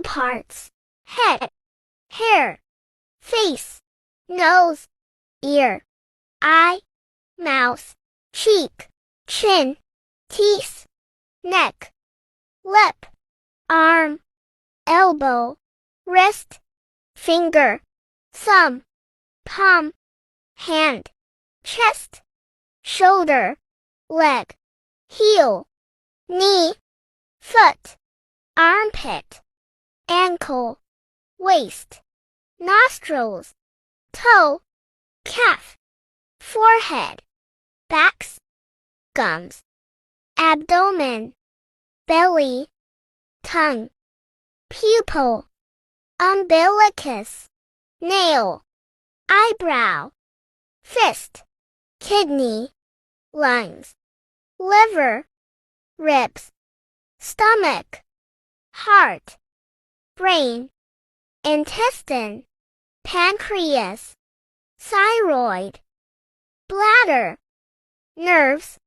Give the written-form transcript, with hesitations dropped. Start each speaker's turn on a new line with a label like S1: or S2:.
S1: parts: head, hair, face, nose, ear, eye, mouth, cheek, chin, teeth, neck, lip, arm, elbow, wrist, finger, thumb, palm, hand, chest, shoulder, leg, heel, knee, foot, armpit, ankle, waist, nostrils, toe, calf, forehead, backs, gums, abdomen, belly, tongue, pupil, umbilicus, nail, eyebrow, fist, kidney, lungs, liver, ribs, stomach, heart, brain, intestine, pancreas, thyroid, bladder, nerves,